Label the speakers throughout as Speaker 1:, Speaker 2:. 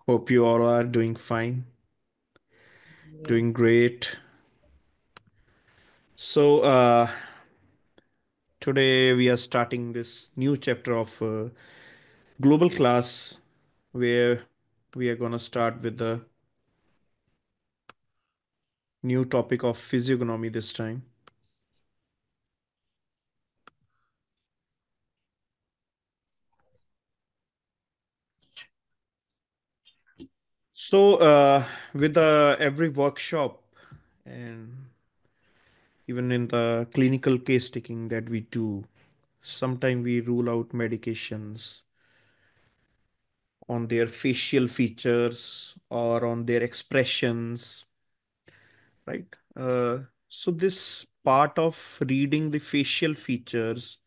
Speaker 1: Hope you all are doing fine, doing
Speaker 2: Yes.
Speaker 1: great. So, today we are starting this new chapter of global class where we are going to start with the new topic of physiognomy this time. So, with every workshop and even in the clinical case taking that we do, sometimes we rule out medications on their facial features or on their expressions, right? So this part of reading the facial features,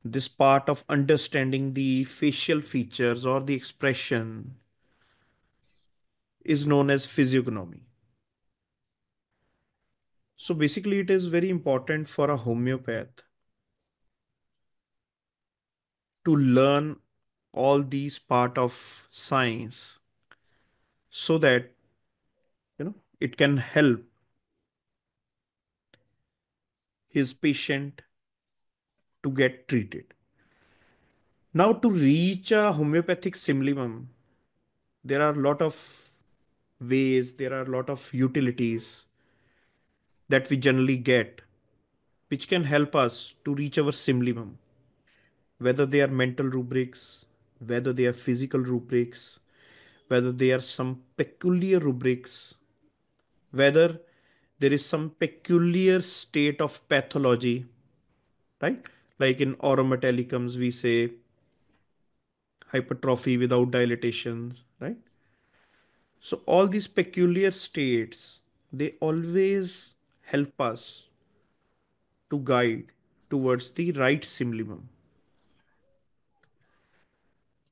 Speaker 1: this part of understanding the facial features or the expression is known as physiognomy. So basically, it is very important for a homeopath to learn all these part of science so that it can help his patient to get treated. Now, to reach a homeopathic symptom, there are a lot of ways, there are a lot of utilities that we generally get, which can help us to reach our symptom, whether they are mental rubrics, whether they are physical rubrics, whether they are some peculiar rubrics, whether there is some peculiar state of pathology, right? Like in orometallicums, we say hypertrophy without dilatations, right? So all these peculiar states, they always help us to guide towards the right symptom.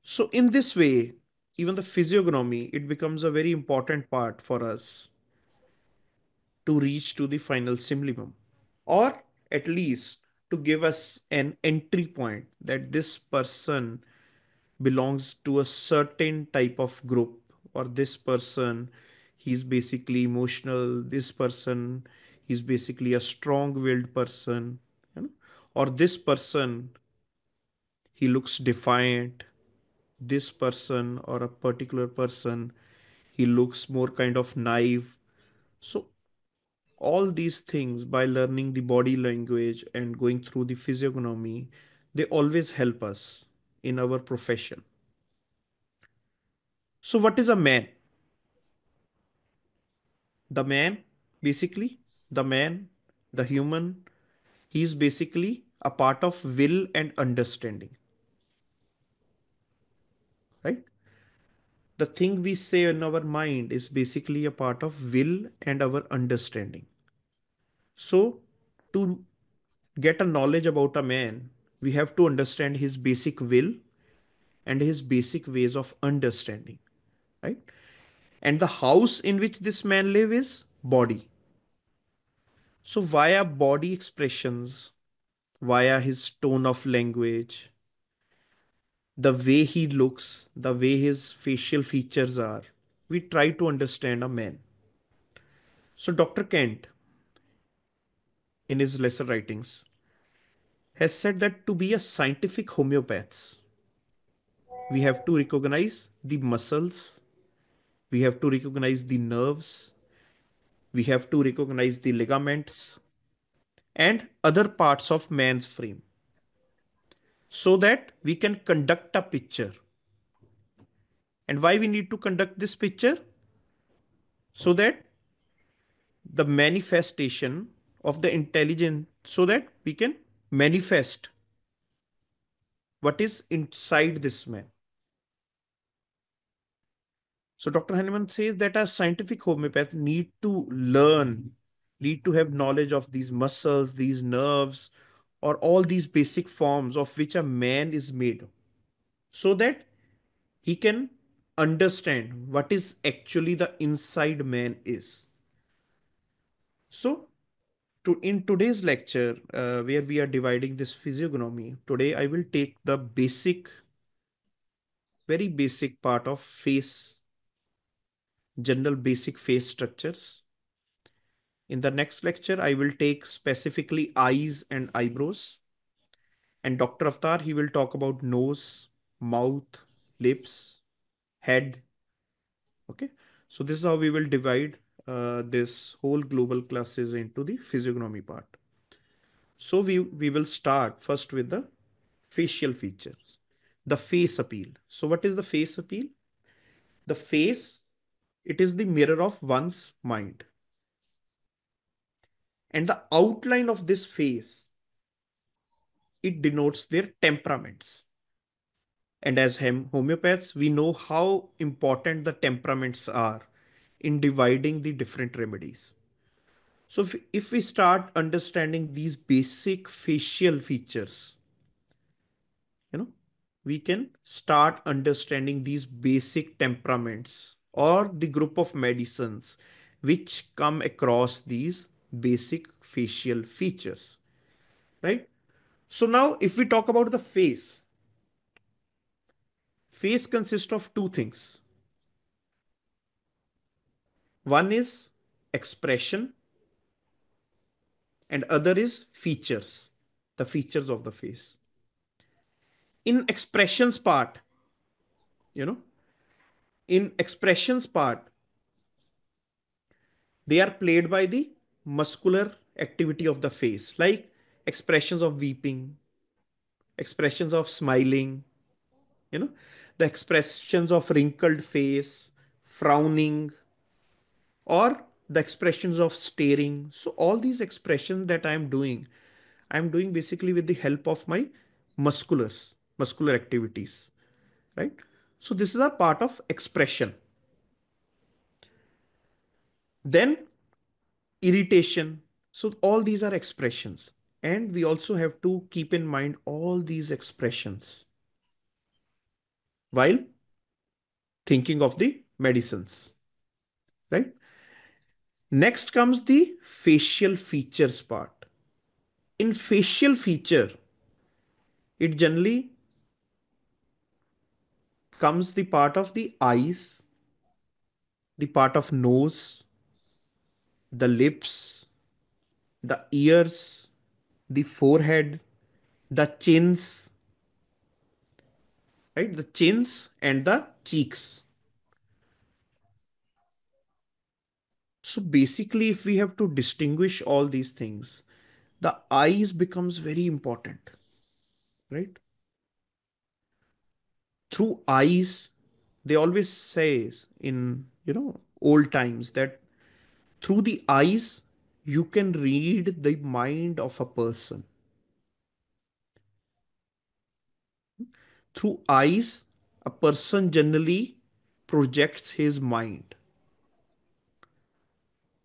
Speaker 1: So in this way, even the physiognomy, it becomes a very important part for us to reach to the final symptom, or at least to give us an entry point that this person belongs to a certain type of group, or this person, he's basically emotional, this person, he's basically a strong-willed person, you know? Or this person, he looks defiant, this person or a particular person, he looks more kind of naive. So all these things, by learning the body language and going through the physiognomy, they always help us in our profession. So what is a man? The man, basically, the man, the human, he's basically a part of will and understanding, right? The thing we say in our mind is basically a part of will and our understanding. So, to get a knowledge about a man, we have to understand his basic will and his basic ways of understanding, right? And the house in which this man live is body. So, via body expressions, via his tone of language, the way he looks, the way his facial features are, we try to understand a man. So, Dr. Kent, in his lesser writings, has said that to be a scientific homeopath, we have to recognize the muscles, we have to recognize the nerves, we have to recognize the ligaments and other parts of man's frame so that we can conduct a picture. And why we need to conduct this picture? So that the manifestation of the intelligence, so that we can manifest what is inside this man. So Dr. Hahnemann says that a scientific homeopath need to learn, need to have knowledge of these muscles, these nerves, or all these basic forms of which a man is made, so that he can understand what is actually the inside man is. So in today's lecture, where we are dividing this physiognomy, today I will take the basic, very basic part of face, general basic face structures. In the next lecture, I will take specifically eyes and eyebrows. And Dr. Avtar, he will talk about nose, mouth, lips, head. Okay. So this is how we will divide this whole global classes into the physiognomy part. So we will start first with the facial features, the face appeal. So what is the face appeal? The face, it is the mirror of one's mind. And the outline of this face, it denotes their temperaments. And as homeopaths, we know how important the temperaments are in dividing the different remedies. So if we start understanding these basic facial features, you know, we can start understanding these basic temperaments or the group of medicines which come across these basic facial features, right? So now if we talk about the face consists of two things. One is expression and other is features, the features of the face. In expressions part, you know, in expressions part, they are played by the muscular activity of the face, like expressions of weeping, expressions of smiling, you know, the expressions of wrinkled face, frowning, or the expressions of staring. So all these expressions that I'm doing basically with the help of my muscular activities, right? So this is a part of expression. Then irritation. So all these are expressions. And we also have to keep in mind all these expressions while thinking of the medicines, right? Next comes the facial features part. In facial feature, it generally comes the part of the eyes, the part of nose, the lips, the ears, the forehead, the chins, right? The chins and the cheeks. So basically, if we have to distinguish all these things, the eyes becomes very important, right? Through eyes, they always says in, old times that through the eyes, you can read the mind of a person. Through eyes, a person generally projects his mind.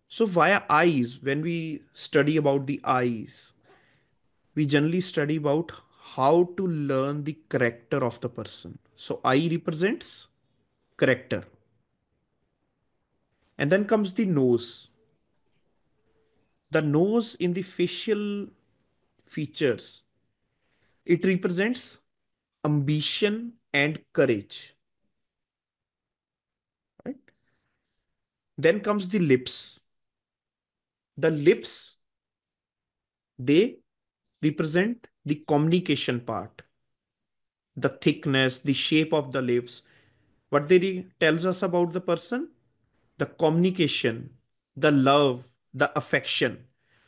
Speaker 1: So via eyes, when we study about the eyes, we generally study about how to learn the character of the person. So eye represents character. And then comes the nose. The nose in the facial features, it represents ambition and courage, right? Then comes the lips. The lips, they represent the communication part, the thickness, the shape of the lips. What they tells us about the person? The communication, the love, the affection.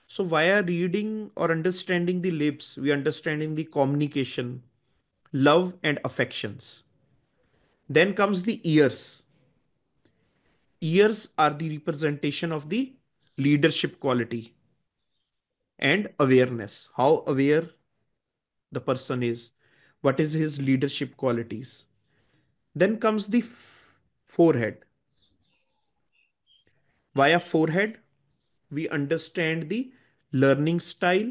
Speaker 1: So via reading or understanding the lips, we understanding the communication, love and affections. Then comes the ears. Ears are the representation of the leadership quality and awareness. How aware the person is, what is his leadership qualities. Then comes the forehead. Via forehead, we understand the learning style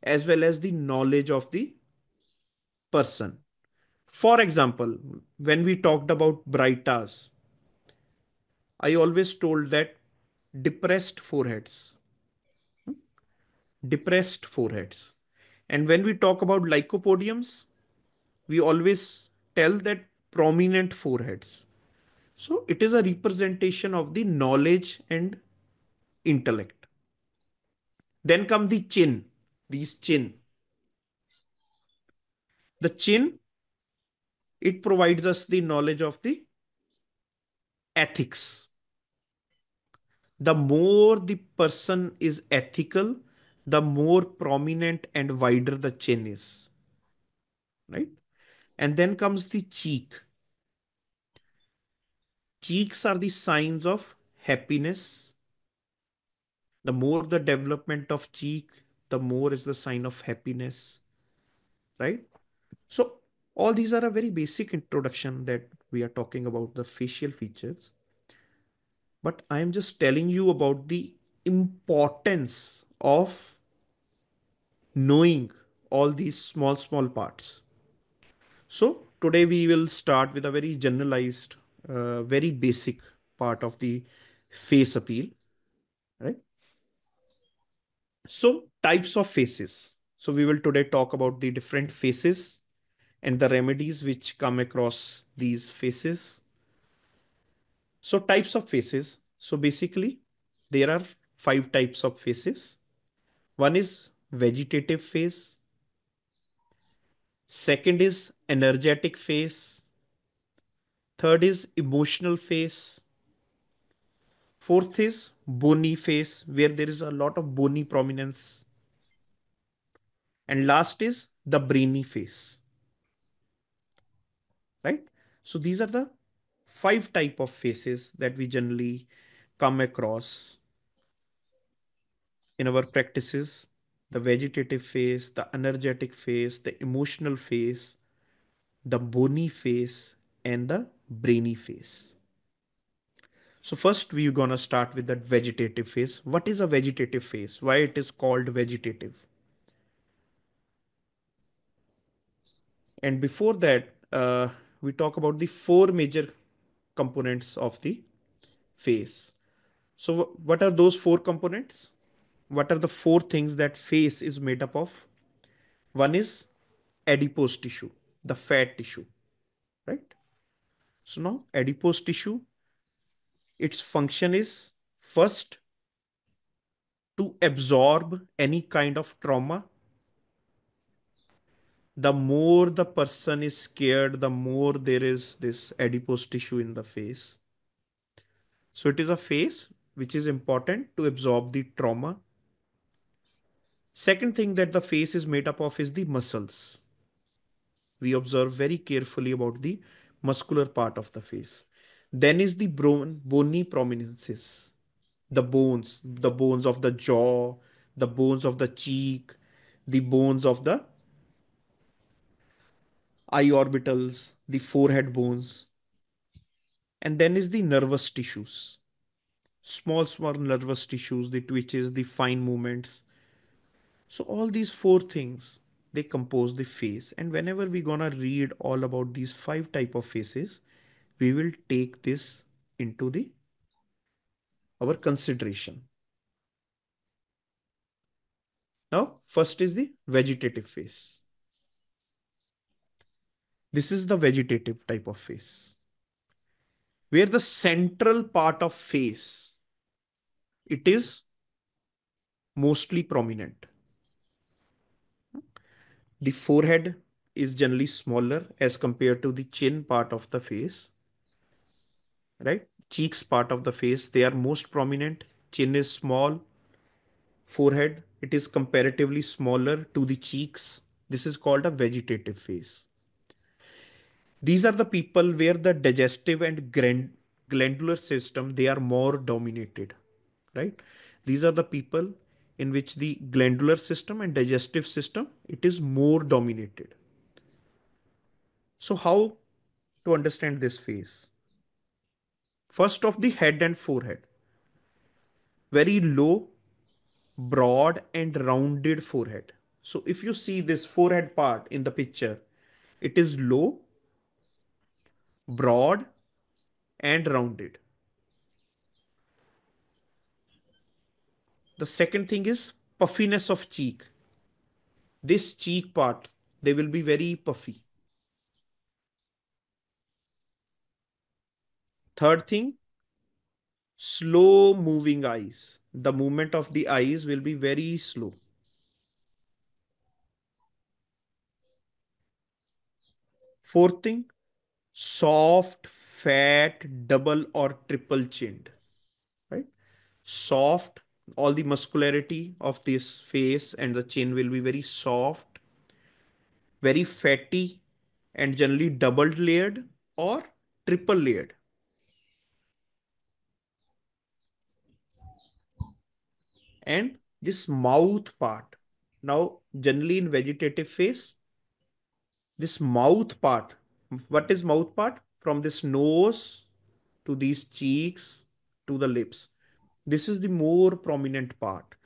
Speaker 1: as well as the knowledge of the person. For example, when we talked about Brightas, I always told that depressed foreheads, depressed foreheads. And when we talk about lycopodiums, we always tell that prominent foreheads. So it is a representation of the knowledge and intellect. Then come the chin. These chin. The chin, it provides us the knowledge of the ethics. The more the person is ethical, the more prominent and wider the chin is, right? And then comes the cheek. Cheeks are the signs of happiness. The more the development of cheek, the more is the sign of happiness, right? So all these are a very basic introduction that we are talking about the facial features, but I am just telling you about the importance of knowing all these small parts. So today we will start with a very generalized, very basic part of the face appeal, right? So types of faces. So we will today talk about the different faces and the remedies which come across these faces. So types of faces. So basically there are five types of faces. One is vegetative face. Second is energetic face. Third is emotional face. Fourth is bony face, where there is a lot of bony prominence. And last is the brainy face, right? So these are the five type of faces that we generally come across in our practices: the vegetative face, the energetic face, the emotional face, the bony face, and the brainy face. So first we're gonna start with that vegetative face. What is a vegetative face? Why it is called vegetative? And before that, we talk about the four major components of the face. So what are those four components? What are the four things that face is made up of? One is adipose tissue, the fat tissue, right? So now adipose tissue, its function is first to absorb any kind of trauma. The more the person is scared, the more there is this adipose tissue in the face. So it is a face which is important to absorb the trauma. Second thing that the face is made up of is the muscles. We observe very carefully about the muscular part of the face. Then is the bony prominences, the bones of the jaw, the bones of the cheek, the bones of the eye orbitals, the forehead bones. And then is the nervous tissues, small nervous tissues, the twitches, the fine movements. So all these four things, they compose the face. And whenever we're gonna read all about these five type of faces, we will take this into the our consideration. Now, first is the vegetative face. This is the vegetative type of face, where the central part of face, it is mostly prominent. The forehead is generally smaller as compared to the chin part of the face, right? Cheeks part of the face, they are most prominent. Chin is small. Forehead, it is comparatively smaller to the cheeks. This is called a vegetative face. These are the people where the digestive and glandular system, they are more dominated, right? These are the people in which the glandular system and digestive system, it is more dominated. So how to understand this face? First of the head and forehead. Very low, broad and rounded forehead. So if you see this forehead part in the picture, it is low, broad and rounded. The second thing is puffiness of cheek. This cheek part, they will be very puffy. Third thing, slow moving eyes. The movement of the eyes will be very slow. Fourth thing, soft, fat, double or triple chinned, right? Soft, all the muscularity of this face and the chin will be very soft, very fatty, and generally double layered or triple layered. And this mouth part, now generally in vegetative face, this mouth part, what is mouth part? From this nose to these cheeks to the lips. This is the more prominent part.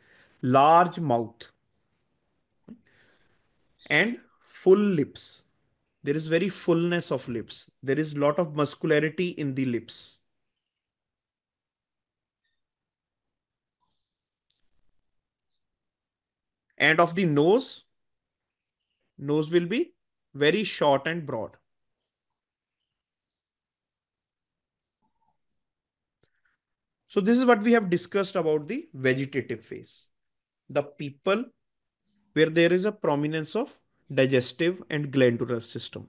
Speaker 1: Large mouth and full lips. There is very fullness of lips. There is lot of muscularity in the lips. And of the nose, nose will be very short and broad. So this is what we have discussed about the vegetative face. The people where there is a prominence of digestive and glandular system.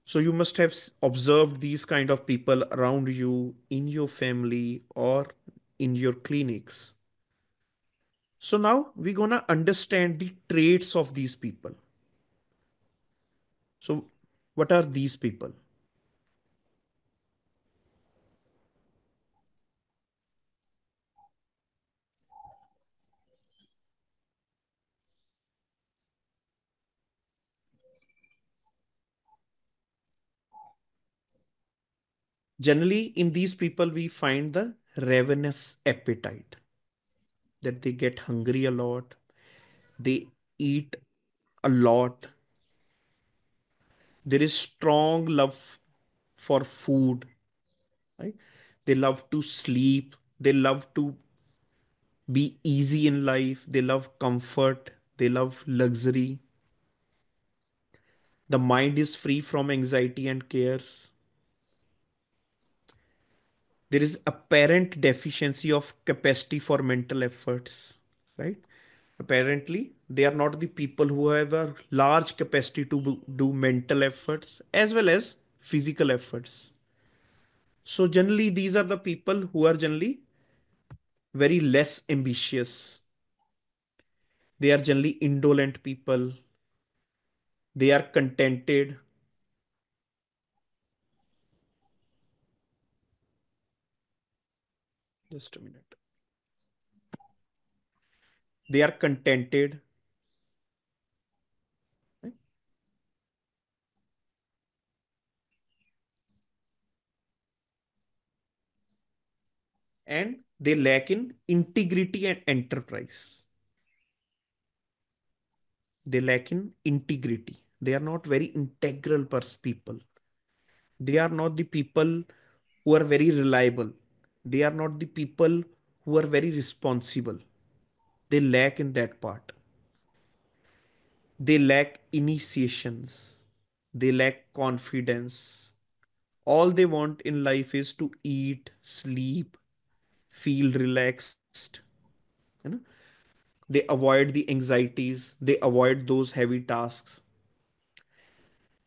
Speaker 1: So you must have observed these kind of people around you in your family or in your clinics. So now we're gonna understand the traits of these people. So what are these people? Generally, in these people, we find the ravenous appetite, that they get hungry a lot, they eat a lot, there is strong love for food, right? They love to sleep, they love to be easy in life, they love comfort, they love luxury. The mind is free from anxiety and cares. There is apparent deficiency of capacity for mental efforts, right? Apparently, they are not the people who have a large capacity to do mental efforts as well as physical efforts. So, generally, these are the people who are generally very less ambitious. They are generally indolent people. They are contented. Just a minute. They are contented, right? And they lack in integrity and enterprise. They lack in integrity. They are not very integral people. They are not the people who are very reliable. They are not the people who are very responsible. They lack in that part. They lack initiations. They lack confidence. All they want in life is to eat, sleep, feel relaxed. You know? They avoid the anxieties. They avoid those heavy tasks.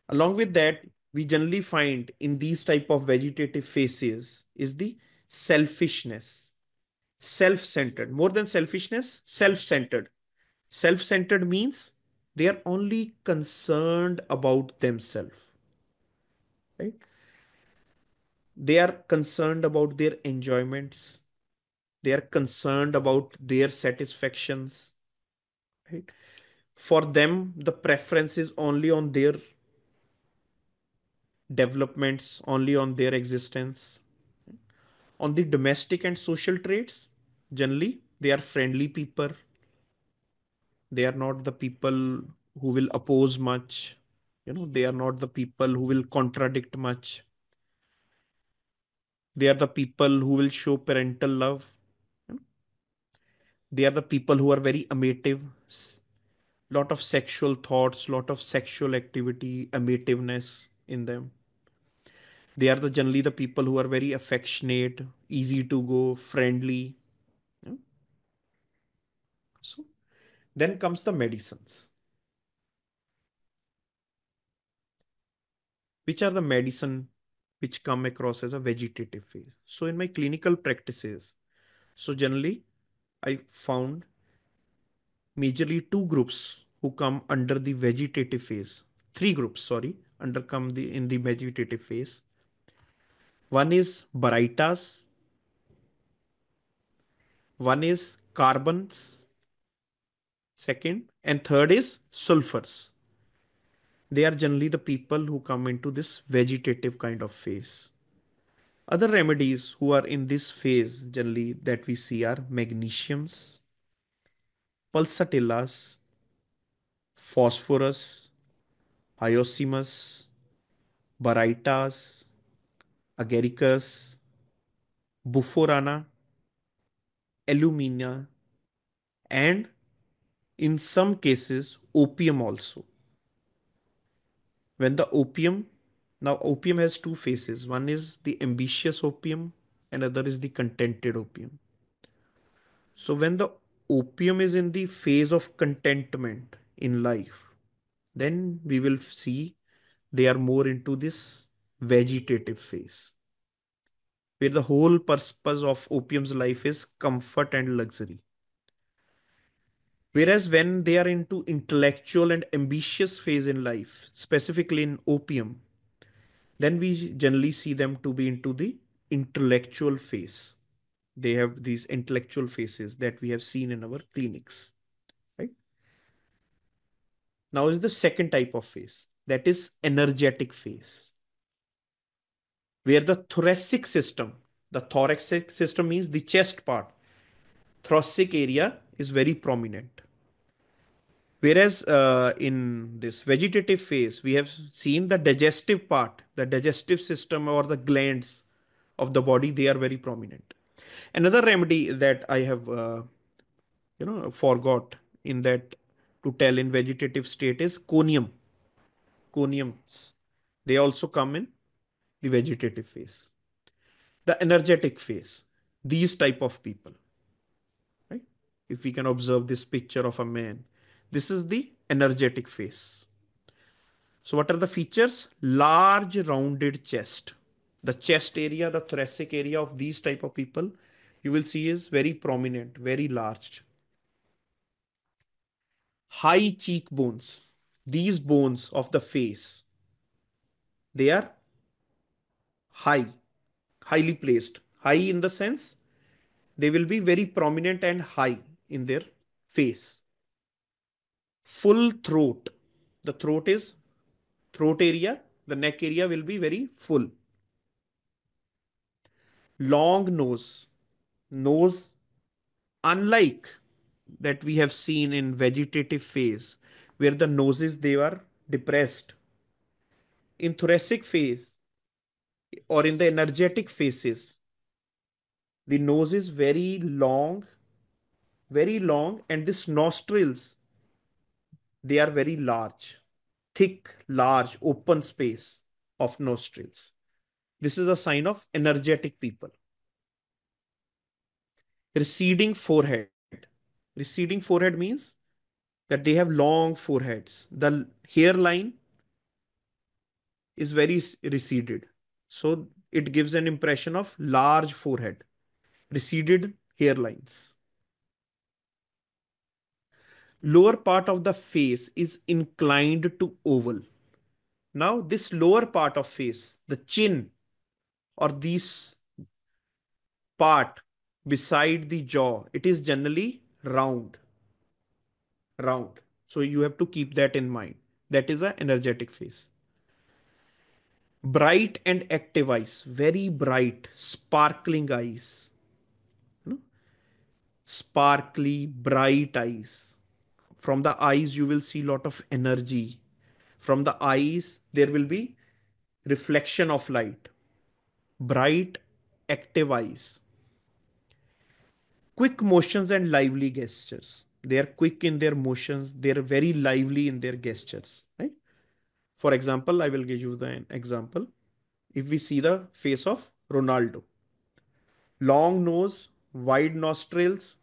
Speaker 1: Along with that, we generally find in these type of vegetative phases is the selfishness, self-centered. More than selfishness, self-centered. Self-centered means they are only concerned about themselves, right? They are concerned about their enjoyments. They are concerned about their satisfactions, right? For them, the preference is only on their developments, only on their existence. On the domestic and social traits, generally, they are friendly people. They are not the people who will oppose much. They are not the people who will contradict much. They are the people who will show parental love. You know, They are the people who are very amative. Lot of sexual thoughts, lot of sexual activity, amativeness in them. They are the generally the people who are very affectionate, easy to go, friendly. Yeah. So then comes the medicines. Which are the medicine which come across as a vegetative phase? So in my clinical practices, so generally I found majorly two groups who come under the vegetative phase. Three groups, sorry, under come the in the vegetative phase. One is Baritas, one is carbons, second, and third is sulfurs. They are generally the people who come into this vegetative kind of phase. Other remedies who are in this phase generally that we see are magnesiums, pulsatillas, phosphorus, hyoscyamus, barytas, agaricus, buforana, alumina, and in some cases opium also. When the opium, now opium has two phases. One is the ambitious opium and other is the contented opium. So when the opium is in the phase of contentment in life, then we will see they are more into this vegetative phase, where the whole purpose of opium's life is comfort and luxury. Whereas when they are into intellectual and ambitious phase in life, specifically in opium, then we generally see them to be into the intellectual phase. They have these intellectual phases that we have seen in our clinics, right? Now is the second type of phase, that is energetic phase, where the thoracic system, the thoracic system means the chest part, thoracic area is very prominent. Whereas in this vegetative phase, we have seen the digestive part, the digestive system or the glands of the body, they are very prominent. Another remedy that I have, forgot in that to tell in vegetative state is conium. Coniums, they also come in the vegetative phase. The energetic phase, these type of people, right? If we can observe this picture of a man, this is the energetic phase. So what are the features? Large rounded chest. The chest area, the thoracic area of these type of people, you will see is very prominent, very large. High cheekbones. These bones of the face, they are high, highly placed. High in the sense they will be very prominent and high in their face. Full throat. The throat is throat area, the neck area will be very full. Long nose. Nose, unlike that we have seen in vegetative phase, where the noses they are depressed. In thoracic phase or in the energetic phases, the nose is very long, and this nostrils, they are very large, thick, large, open space of nostrils. This is a sign of energetic people. Receding forehead. Receding forehead means that they have long foreheads. The hairline is very receded. So it gives an impression of large forehead, receded hairlines. Lower part of the face is inclined to oval. Now, this lower part of face, the chin or this part beside the jaw, it is generally round. Round. So you have to keep that in mind. That is an energetic face. Bright and active eyes, very bright, sparkling eyes. You know, sparkly, bright eyes. From the eyes, you will see a lot of energy. From the eyes, there will be reflection of light. Bright, active eyes. Quick motions and lively gestures. They are quick in their motions. They are very lively in their gestures. Right? For example, I will give you the example. If we see the face of Ronaldo, long nose, wide nostrils,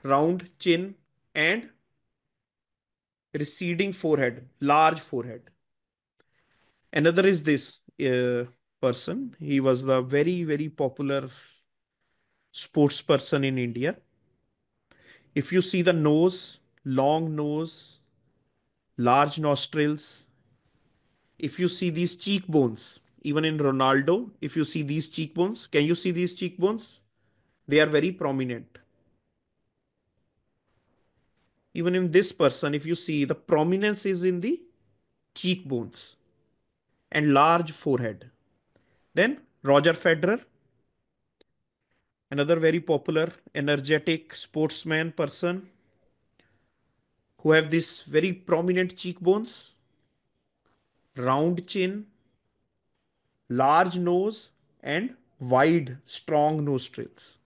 Speaker 1: round chin, and receding forehead, large forehead. Another is this person. He was the very, very popular sports person in India. If you see the nose, long nose, large nostrils, if you see these cheekbones, even in Ronaldo, if you see these cheekbones, can you see these cheekbones? They are very prominent. Even in this person, if you see the prominence is in the cheekbones and large forehead. Then Roger Federer, another very popular, energetic sportsman person who have this very prominent cheekbones, round chin, large nose, and wide, strong nostrils.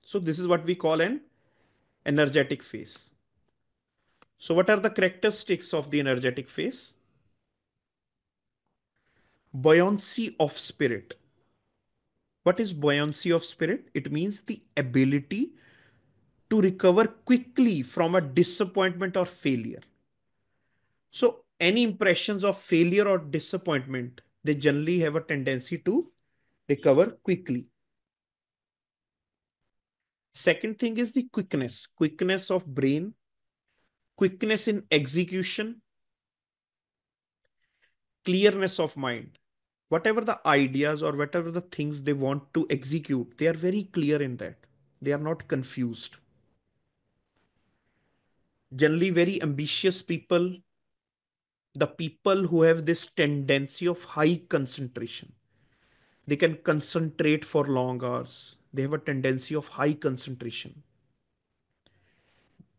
Speaker 1: So this is what we call an energetic face. So what are the characteristics of the energetic face? Buoyancy of spirit. What is buoyancy of spirit? It means the ability to recover quickly from a disappointment or failure. So any impressions of failure or disappointment, they generally have a tendency to recover quickly. Second thing is the quickness of brain, quickness in execution, clearness of mind. Whatever the ideas or whatever the things they want to execute, they are very clear in that. They are not confused. Generally, very ambitious people, the people who have this tendency of high concentration, they can concentrate for long hours. They have a tendency of high concentration.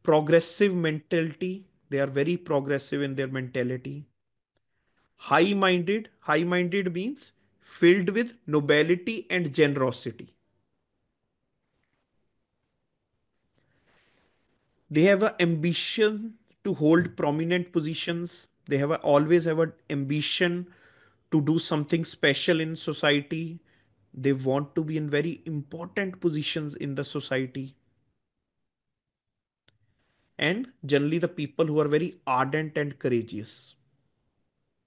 Speaker 1: Progressive mentality, they are very progressive in their mentality. High minded means filled with nobility and generosity. They have an ambition to hold prominent positions. They always have an ambition to do something special in society. They want to be in very important positions in the society. And generally the people who are very ardent and courageous,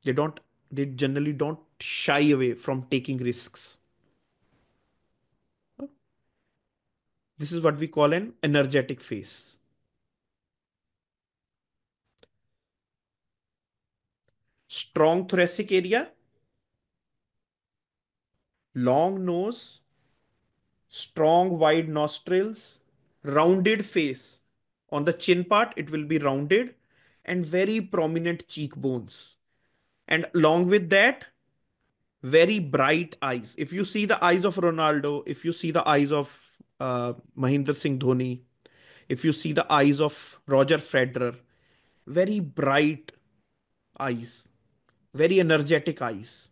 Speaker 1: they don't they generally don't shy away from taking risks. This is what we call an energetic face. Strong thoracic area, long nose, strong wide nostrils, rounded face. On the chin part, it will be rounded and very prominent cheekbones. And along with that, very bright eyes. If you see the eyes of Ronaldo, if you see the eyes of Mahinder Singh Dhoni, if you see the eyes of Roger Federer, very bright eyes, very energetic eyes.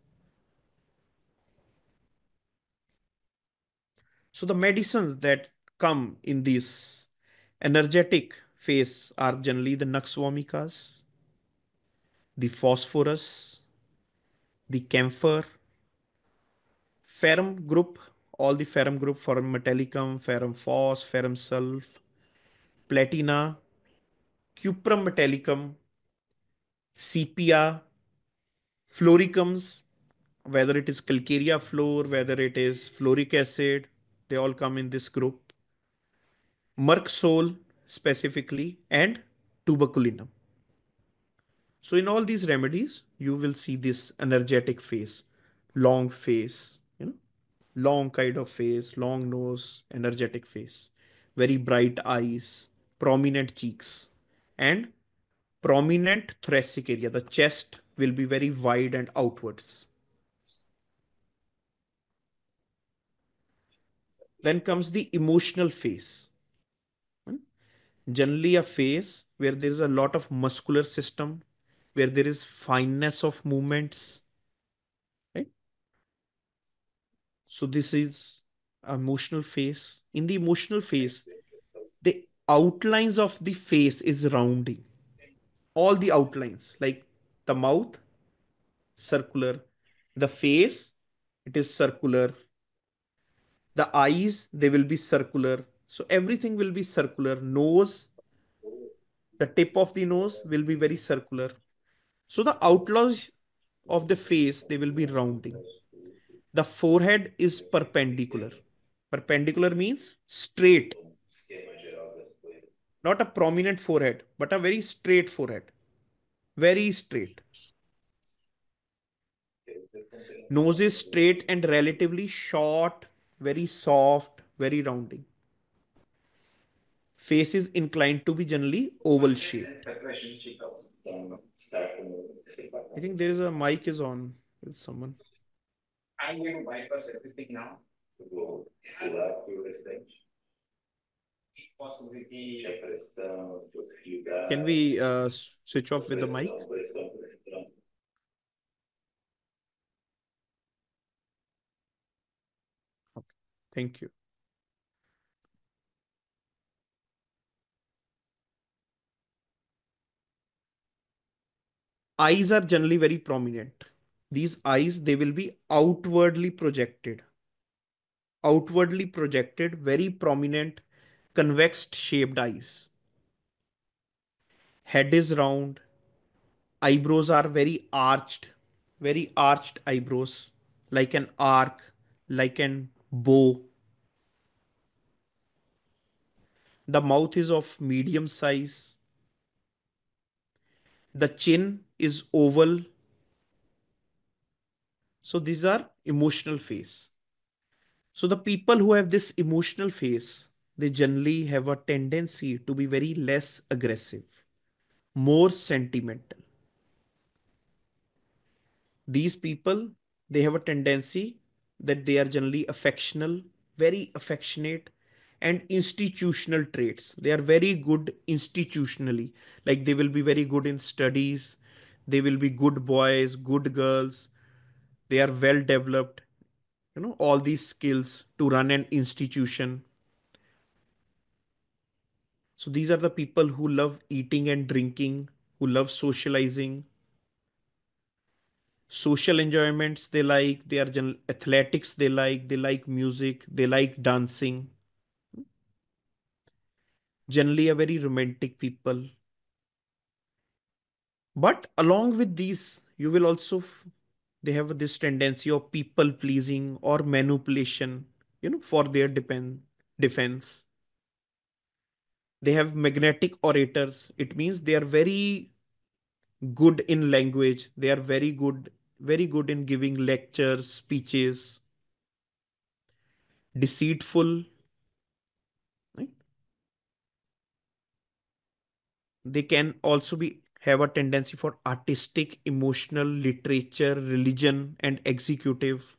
Speaker 1: So the medicines that come in this energetic phase are generally the Naxvomikas, the phosphorus, the camphor, ferrum group, all the ferrum group, ferrum metallicum, ferrum phos, ferrum sulf, platina, cuprum metallicum, sepia, floricums, whether it is calcarea fluor, whether it is fluoric acid, they all come in this group. Mercsol specifically, and tuberculinum. So in all these remedies, you will see this energetic face, long face, long kind of face, long nose, energetic face, very bright eyes, prominent cheeks, and prominent thoracic area. The chest will be very wide and outwards. Then comes the emotional face. hmm? Generally, a face where there is a lot of muscular system, where there is fineness of movements. Right? So this is emotional face. In the emotional face, the outlines of the face is rounding. all the outlines, like the mouth, circular, the face, it is circular, the eyes, they will be circular. So everything will be circular. Nose, the tip of the nose will be very circular. So the outlines of the face, they will be rounding. The forehead is perpendicular. Perpendicular means straight, not a prominent forehead, but a very straight forehead. Very straight. Nose is straight and relatively short, very soft, very rounding. Face is inclined to be generally oval shaped. I think there is a mic is on with someone. Can we switch off with the mic? Okay. Thank you. Eyes are generally very prominent. These eyes, they will be outwardly projected, very prominent, convex shaped eyes. Head is round, eyebrows are very arched eyebrows, like an arc, like an bow. The mouth is of medium size. The chin is oval. So these are emotional face. So the people who have this emotional face, they generally have a tendency to be very less aggressive, more sentimental. These people, they have a tendency that they are generally affectional, very affectionate, and institutional traits. They are very good institutionally. Like they will be very good in studies, they will be good boys, good girls, they are well developed, all these skills to run an institution. So these are the people who love eating and drinking, who love socializing, social enjoyments they like, they are athletics they like music, they like dancing. Generally a very romantic people. But along with these, you will also they have this tendency of people pleasing or manipulation, for their defense. They have magnetic orators. It means they are very good in language. They are very good in giving lectures, speeches, deceitful, right? They can also be have a tendency for artistic, emotional, literature, religion, and executive.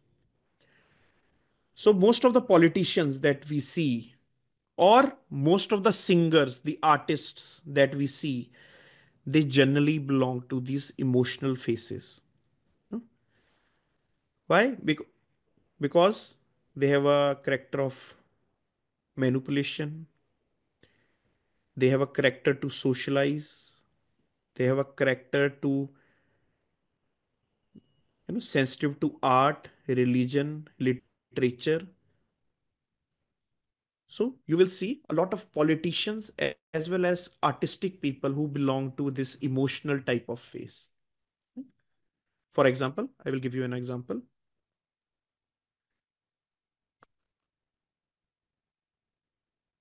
Speaker 1: So most of the politicians that we see, or most of the singers, the artists that we see, they generally belong to these emotional faces. No? Why? Because they have a character of manipulation. They have a character to socialize. They have a character to, sensitive to art, religion, literature. So you will see a lot of politicians as well as artistic people who belong to this emotional type of face. For example, I will give you an example.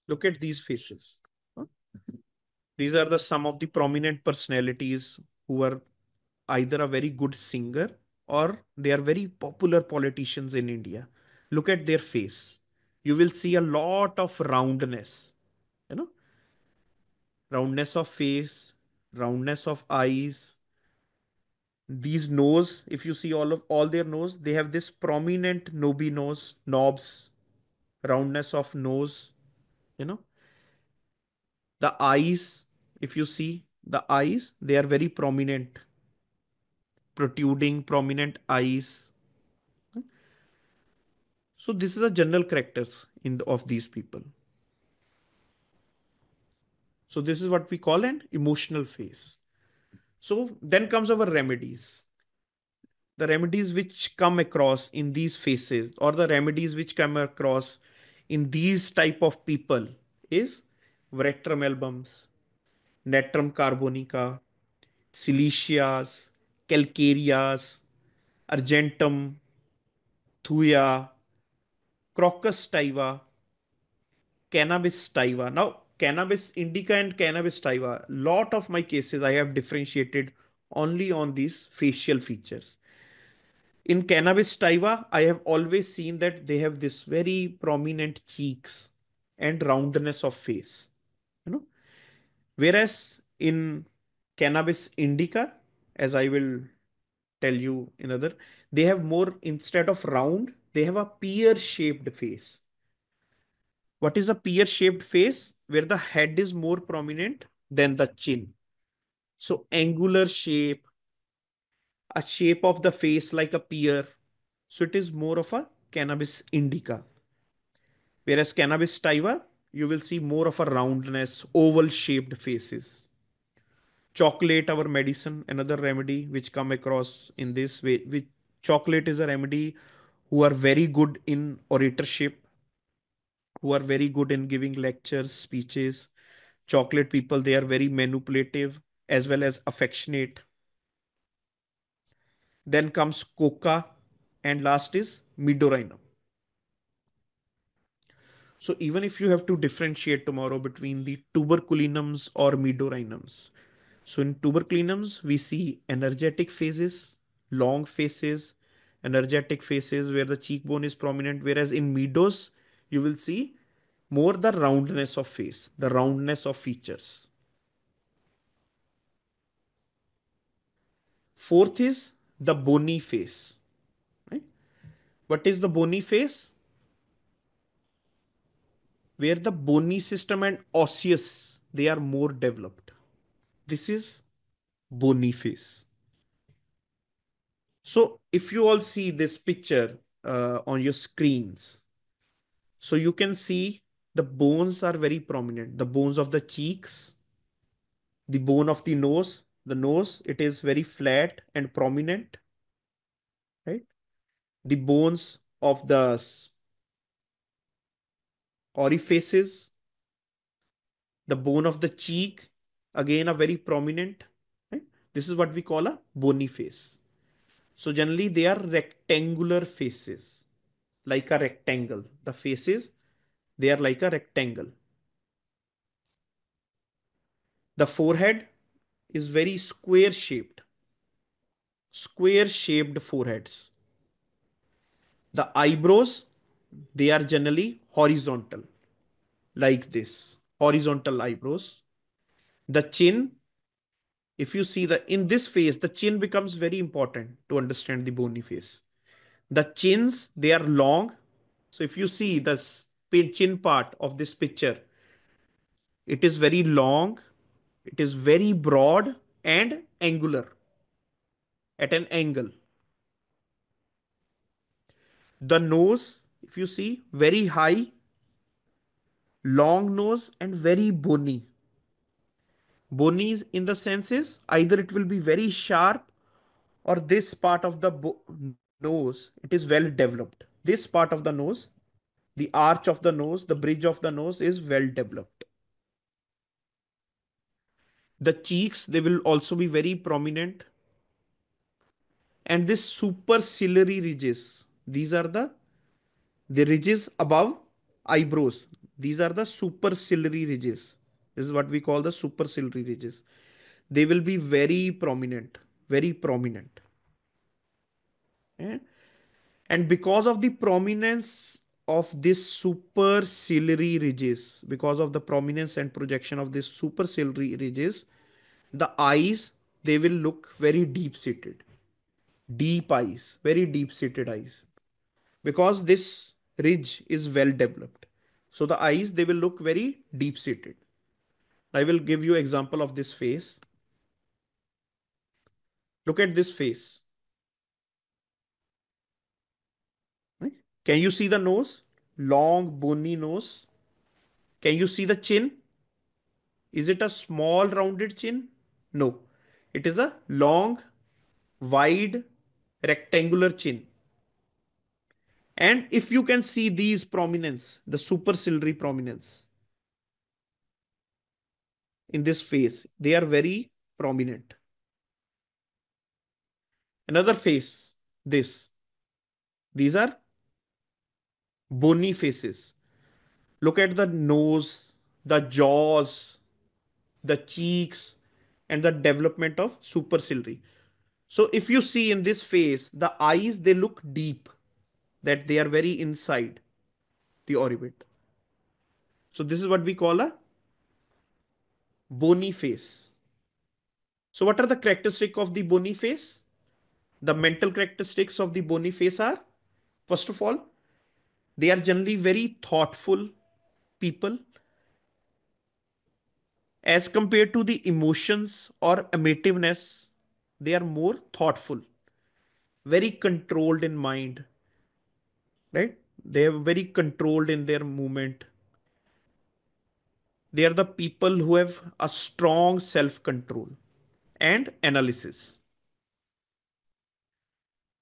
Speaker 1: Look at these faces. Huh? These are the some of the prominent personalities who are either a very good singer or they are very popular politicians in India. Look at their face. You will see a lot of roundness, you know, roundness of face, roundness of eyes. These nose, if you see all their nose, they have this prominent knobby nose, knobs, roundness of nose, you know. The eyes, if you see the eyes, they are very prominent, protruding, prominent eyes. So this is a general characters of these people. So this is what we call an emotional face. So then comes our remedies. The remedies which come across in these phases, or the remedies which come across in these type of people, is Veratrum albums, Natrum carbonica, Silicias, Calcareas, Argentum, Thuya, Crocus tiva, Cannabis tiva. Now, Cannabis indica and Cannabis tiva, lot of my cases I have differentiated only on these facial features. In Cannabis tiva, I have always seen that they have this very prominent cheeks and roundness of face. You know, whereas in Cannabis indica, as I will tell you another, they have more, instead of round, they have a pear shaped face. What is a pear shaped face? Where the head is more prominent than the chin. So angular shape, a shape of the face like a pear. So it is more of a Cannabis indica. Whereas Cannabis sativa, you will see more of a roundness, oval shaped faces. Chocolate, our medicine, another remedy which come across in this way. Which chocolate is a remedy who are very good in oratorship, who are very good in giving lectures, speeches. Chocolate people, they are very manipulative as well as affectionate. Then comes coca, and last is midorhinum. So even if you have to differentiate tomorrow between the tuberculinums or midorhinums, so in tuberculinums we see energetic phases, long faces, energetic faces where the cheekbone is prominent, whereas in midos you will see more the roundness of face, the roundness of features. Fourth is the bony face. Right? What is the bony face? Where the bony system and osseous they are more developed. This is bony face. So if you all see this picture on your screens, so you can see the bones are very prominent. The bones of the cheeks, the bone of the nose, it is very flat and prominent, right? The bones of the orifices, the bone of the cheek, again a very prominent, right? This is what we call a bony face. So generally they are rectangular faces, like a rectangle. The faces, they are like a rectangle. The forehead is very square shaped foreheads. The eyebrows, they are generally horizontal, like this, horizontal eyebrows. The chin, if you see the in this face, the chin becomes very important to understand the bony face. The chins, they are long. So if you see the chin part of this picture, it is very long, it is very broad and angular at an angle. The nose, if you see, very high, long nose and very bony. Bony is in the senses either it will be very sharp, or this part of the nose, it is well developed. This part of the nose, the arch of the nose, the bridge of the nose is well developed. The cheeks, they will also be very prominent. And this superciliary ridges, these are the ridges above eyebrows. These are the superciliary ridges. This is what we call the superciliary ridges. They will be very prominent, very prominent. Eh? And because of the prominence of this superciliary ridges, because of the prominence and projection of this superciliary ridges, the eyes, they will look very deep seated, deep eyes, very deep seated eyes, because this ridge is well developed. So the eyes, they will look very deep seated. I will give you example of this face. Look at this face. Right? Can you see the nose? Long, bony nose. Can you see the chin? Is it a small rounded chin? No. It is a long, wide, rectangular chin. And if you can see these prominence, the superciliary prominence in this face, they are very prominent. Another face, this. These are bony faces. Look at the nose, the jaws, the cheeks, and the development of superciliary. So if you see in this face, the eyes, they look deep, that they are very inside the orbit. So this is what we call a bony face. So what are the characteristics of the bony face? The mental characteristics of the bony face are, first of all, they are generally very thoughtful people as compared to the emotions or amativeness. They are more thoughtful, very controlled in mind, right? They are very controlled in their movement. They are the people who have a strong self control and analysis.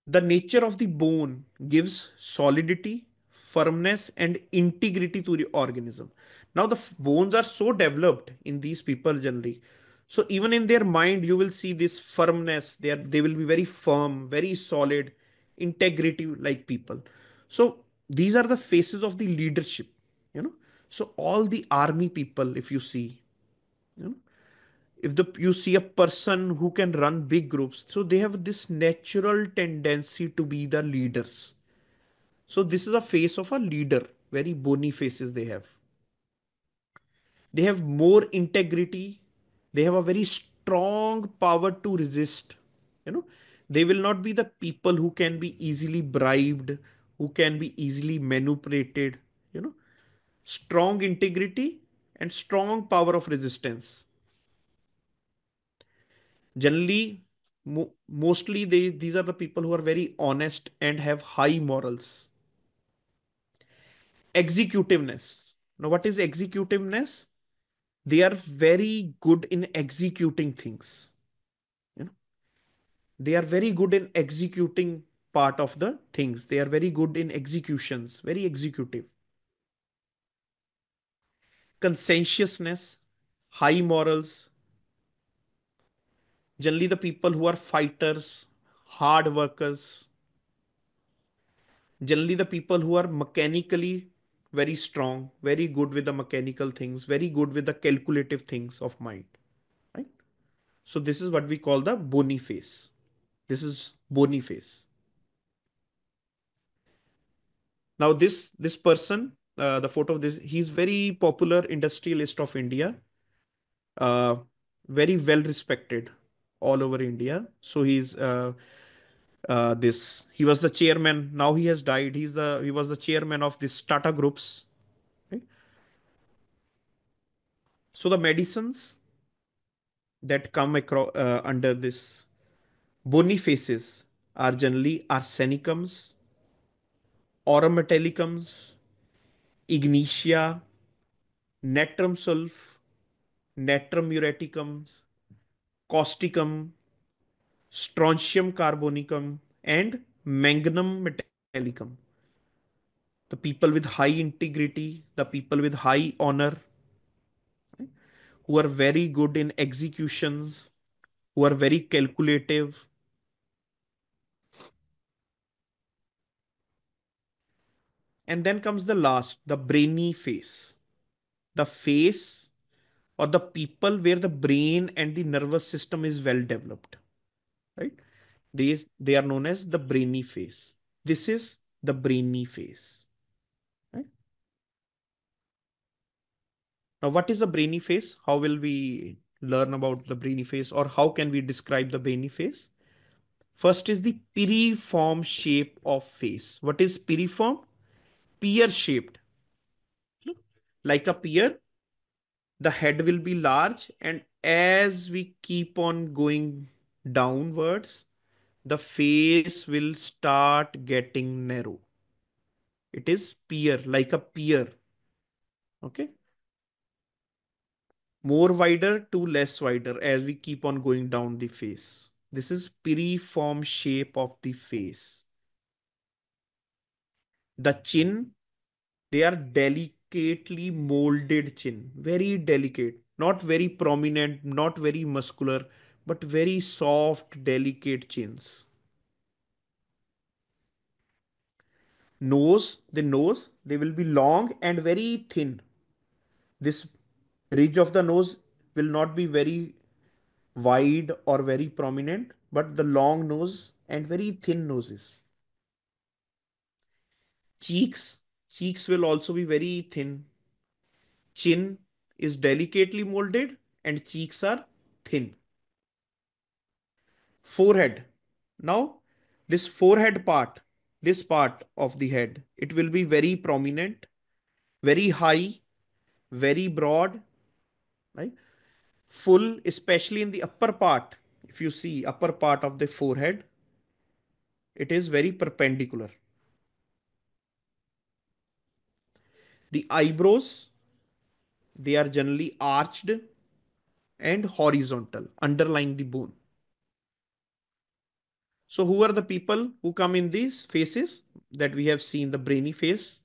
Speaker 1: The nature of the bone gives solidity, firmness, and integrity to the organism. Now, the bones are so developed in these people generally. So, even in their mind, you will see this firmness. They will be very firm, very solid, integrity like people. So, these are the faces of the leadership, you know. So, all the army people, if you see, you know, if the you see a person who can run big groups, so they have this natural tendency to be the leaders. So this is a face of a leader, very bony faces they have more integrity, they have a very strong power to resist, you know. They will not be the people who can be easily bribed, who can be easily manipulated, you know. Strong integrity and strong power of resistance. Generally, mostly these are the people who are very honest and have high morals. Executiveness. Now, what is executiveness? They are very good in executing things. You know, they are very good in executing part of the things. They are very good in executions, very executive. Conscientiousness, high morals. Generally, the people who are fighters, hard workers, generally the people who are mechanically very strong, very good with the mechanical things, very good with the calculative things of mind, right? So this is what we call the bony face. This is bony face. Now this person, the photo of this, he's very popular industrialist of India, uh, very well respected all over India. So he's this he was the chairman, now he has died, he was the chairman of this Tata groups, right? So the medicines that come across under this bony faces are generally arsenicums, orometallicums, ignitia, natrum sulf, natrum muriaticums, causticum, strontium carbonicum, and manganum metallicum. The people with high integrity, the people with high honor, who are very good in executions, who are very calculative. And then comes the last, the brainy face. The face or the people where the brain and the nervous system is well developed, right? They are known as the brainy face. This is the brainy face, right? Now, what is a brainy face? How will we learn about the brainy face, or how can we describe the brainy face? First is the piriform shape of face. What is piriform? Pear shaped. Like a pear, the head will be large, and as we keep on going downwards, the face will start getting narrow. It is pear, like a pear. Okay. more wider to less wider as we keep on going down the face. This is piriform shape of the face. The chin, they are delicately molded chin, very delicate, not very prominent, not very muscular, but very soft, delicate chins. Nose, they will be long and very thin. This ridge of the nose will not be very wide or very prominent, but the long nose and very thin noses. Cheeks will also be very thin. Chin is delicately molded and cheeks are thin. Forehead. Now, this forehead part, this part of the head, it will be very prominent, very high, very broad, right? Full, especially in the upper part. If you see upper part of the forehead, it is very perpendicular. The eyebrows, they are generally arched and horizontal, underlying the bone. So, who are the people who come in these faces that we have seen? The brainy face,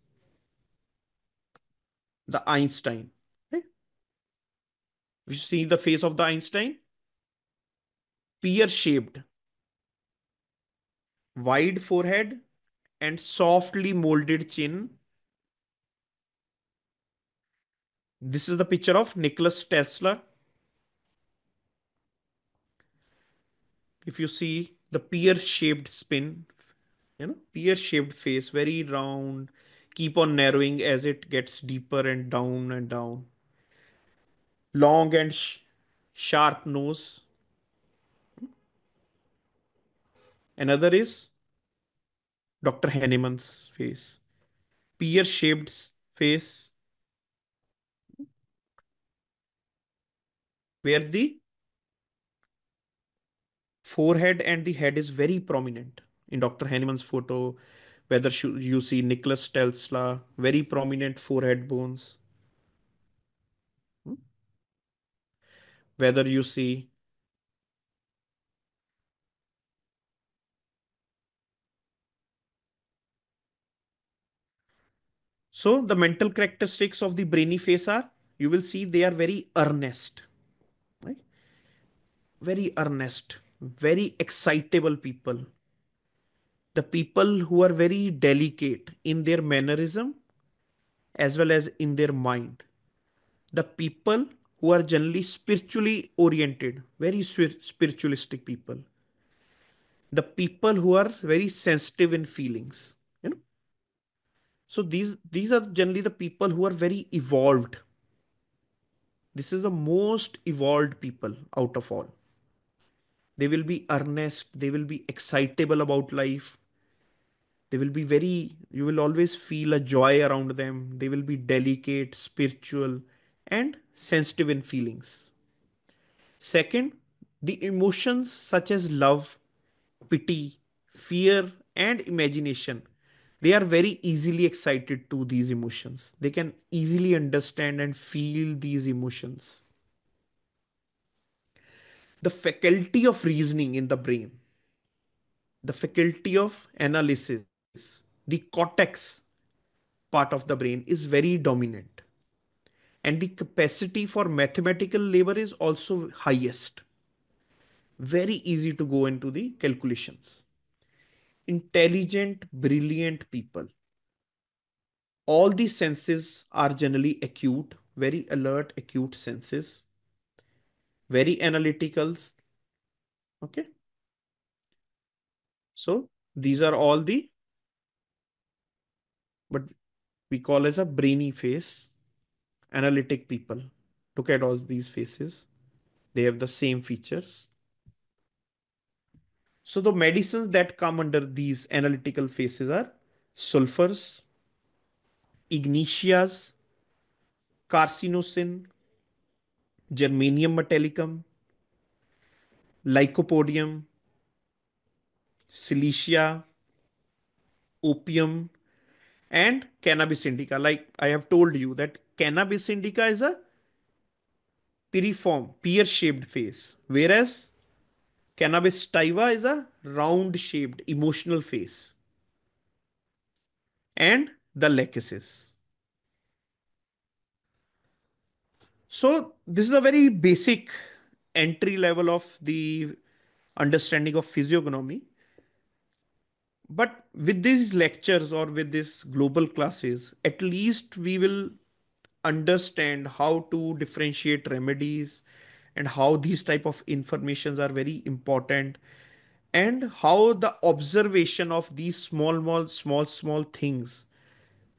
Speaker 1: the Einstein. Right? You see the face of the Einstein, pear shaped, wide forehead, and softly molded chin. This is the picture of Nicholas Tesla. If you see the pear shaped spin, pear shaped face, very round, keep on narrowing as it gets deeper and down and down. Long and sharp nose. Another is Dr. Hahnemann's face. Pear shaped face, where the forehead and the head is very prominent. In Dr. Hahnemann's photo, whether you see Nicholas Tesla, very prominent forehead bones. Hmm? Whether you see. So the mental characteristics of the brainy face are, you will see they are very earnest, right? Very earnest, very excitable people. The people who are very delicate in their mannerism as well as in their mind. The people who are generally spiritually oriented, very spiritualistic people. The people who are very sensitive in feelings. You know, so these are generally the people who are very evolved. This is the most evolved people out of all. They will be earnest, they will be excitable about life. They will be very, you will always feel a joy around them. They will be delicate, spiritual, and sensitive in feelings. Second, the emotions such as love, pity, fear, and imagination, they are very easily excited to these emotions. They can easily understand and feel these emotions. The faculty of reasoning in the brain, the faculty of analysis, the cortex part of the brain is very dominant. And the capacity for mathematical labor is also highest. Very easy to go into the calculations. Intelligent, brilliant people. All the senses are generally acute, very alert, acute senses, very analytical. Okay. So these are all the, what we call as a brainy face, analytic people. Look at all these faces. They have the same features. So the medicines that come under these analytical phases are sulfurs, ignatias, carcinosin, germanium metallicum, lycopodium, silicea, opium, and cannabis indica. Like I have told you that cannabis indica is a piriform, pear-shaped face, whereas cannabis sativa is a round-shaped emotional face, and the lachesis. So this is a very basic entry level of the understanding of physiognomy. But with these lectures or with these global classes, at least we will understand how to differentiate remedies and how these type of informations are very important, and how the observation of these small things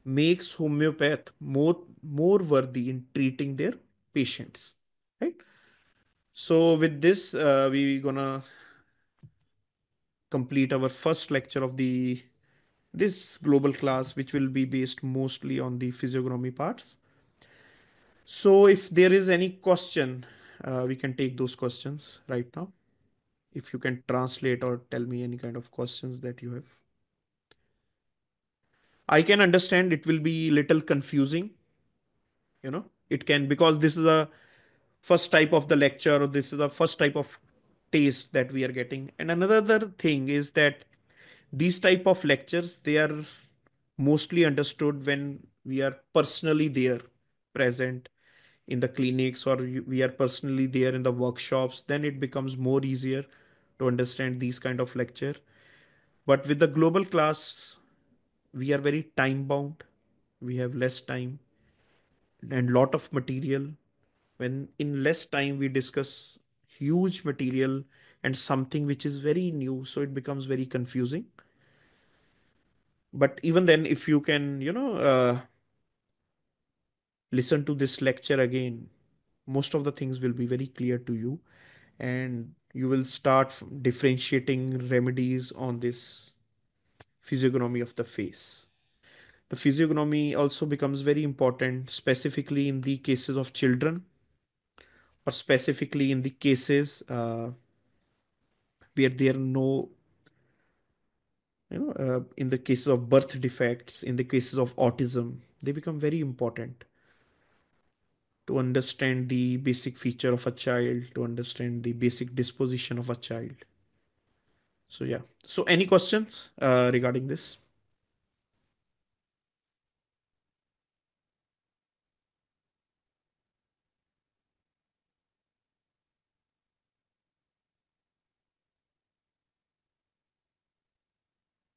Speaker 1: makes homeopath more worthy in treating their patients, right? So with this, we gonna complete our first lecture of the this global class, which will be based mostly on the physiognomy parts. So if there is any question, we can take those questions right now. If you can translate or tell me any kind of questions that you have. I can understand it will be little confusing, it can, because this is a first type of the lecture, or this is the first type of taste that we are getting. And another thing is that these type of lectures, they are mostly understood when we are personally there, present in the clinics, or we are personally there in the workshops. Then it becomes more easier to understand these kind of lecture. But with the global class, we are very time bound, we have less time and lot of material. When in less time we discuss huge material and something which is very new, so it becomes very confusing. But even then, if you can listen to this lecture again, most of the things will be very clear to you, and you will start differentiating remedies on this physiognomy of the face. The physiognomy also becomes very important, specifically in the cases of children, or specifically in the cases where there are no, in the cases of birth defects, in the cases of autism, they become very important to understand the basic feature of a child, to understand the basic disposition of a child. So yeah. So any questions regarding this?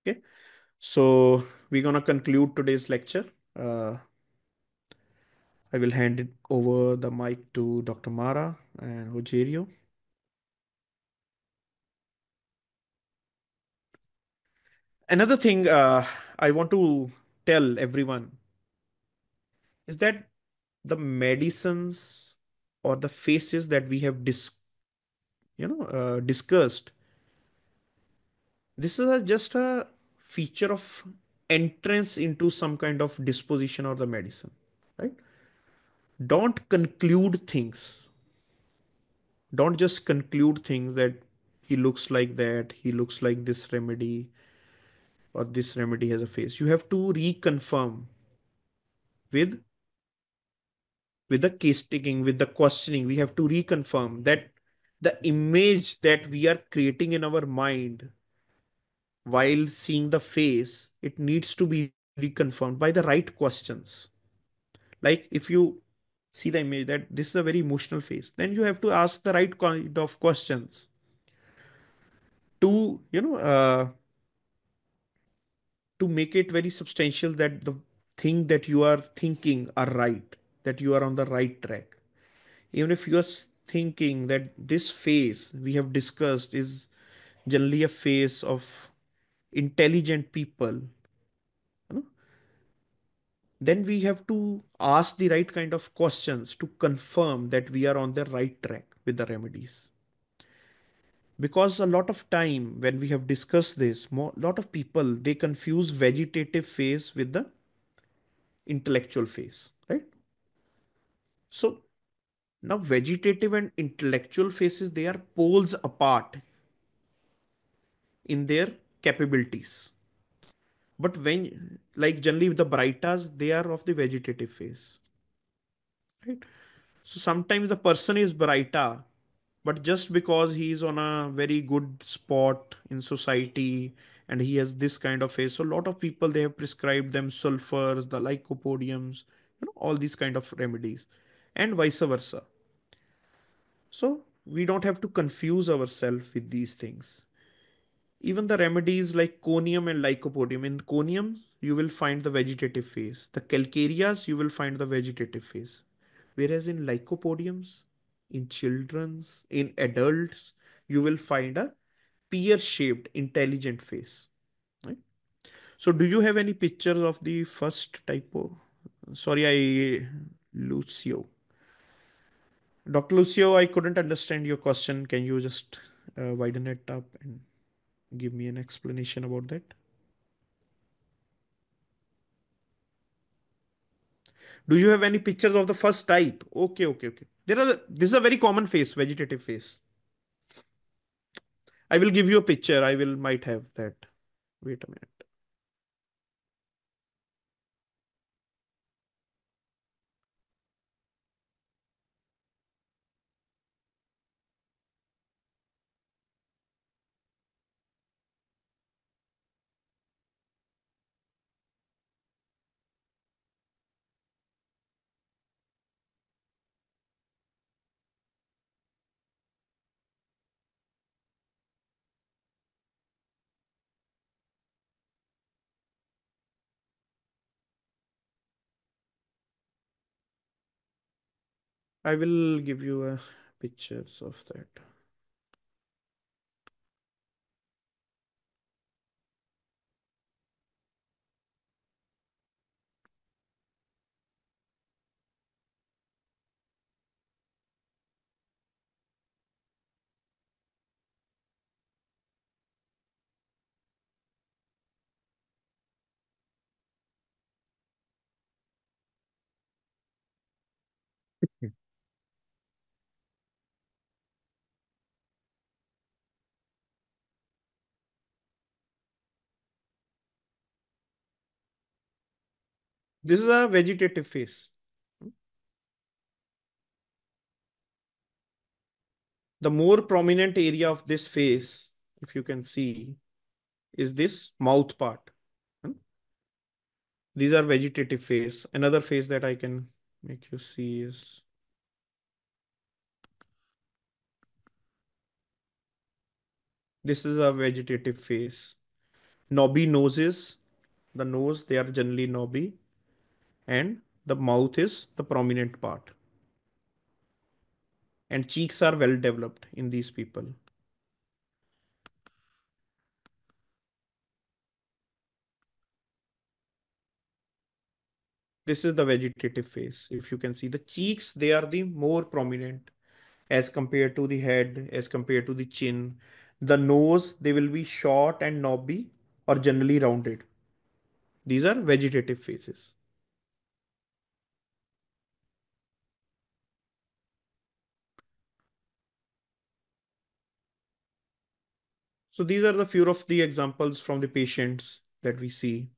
Speaker 1: Okay. So we're gonna conclude today's lecture. Uh, I will hand it over the mic to Dr. Mara and Rogerio. Another thing I want to tell everyone is that the medicines or the phases that we have discussed, this is just a feature of entrance into some kind of disposition or the medicine, right? Don't conclude things. Don't just conclude things that he looks like that, he looks like this remedy, or this remedy has a face. You have to reconfirm with with the case taking, with the questioning. We have to reconfirm that the image that we are creating in our mind while seeing the face, it needs to be reconfirmed by the right questions. Like if you see the image that this is a very emotional face, then you have to ask the right kind of questions to to make it very substantial that the thing that you are thinking are right, that you are on the right track. Even if you are thinking that this phase we have discussed is generally a phase of intelligent people, then we have to ask the right kind of questions to confirm that we are on the right track with the remedies. Because a lot of time when we have discussed this, lot of people, they confuse vegetative phase with the intellectual phase, right? So now vegetative and intellectual phases, they are poles apart in their capabilities. But when, like generally with the brightas, they are of the vegetative phase, right? So sometimes the person is brighter, but just because he's on a very good spot in society and he has this kind of face, so a lot of people they have prescribed them sulfurs, the lycopodiums, all these kind of remedies, and vice versa. So we don't have to confuse ourselves with these things. Even the remedies like conium and lycopodium. In conium, you will find the vegetative phase. The calcareas, you will find the vegetative phase. Whereas in lycopodiums, in children's, in adults, you will find a pear-shaped, intelligent phase. Right? So, do you have any pictures of the first typo? Sorry, Lucio. Dr. Lucio, I couldn't understand your question. Can you just widen it up and give me an explanation about that? Do you have any pictures of the first type? Okay, okay, okay. This is a very common face, vegetative face. I will give you a picture. I will might have that. Wait a minute. I will give you pictures of that. This is a vegetative face. The more prominent area of this face, if you can see, is this mouth part. Hmm? These are vegetative face. Another face that I can make you see is this is a vegetative face. Knobby noses. The nose, they are generally knobby. And the mouth is the prominent part. And cheeks are well developed in these people. This is the vegetative face. If you can see the cheeks, they are the more prominent as compared to the head, as compared to the chin. The nose, they will be short and knobby or generally rounded. These are vegetative faces. So these are the few of the examples from the patients that we see.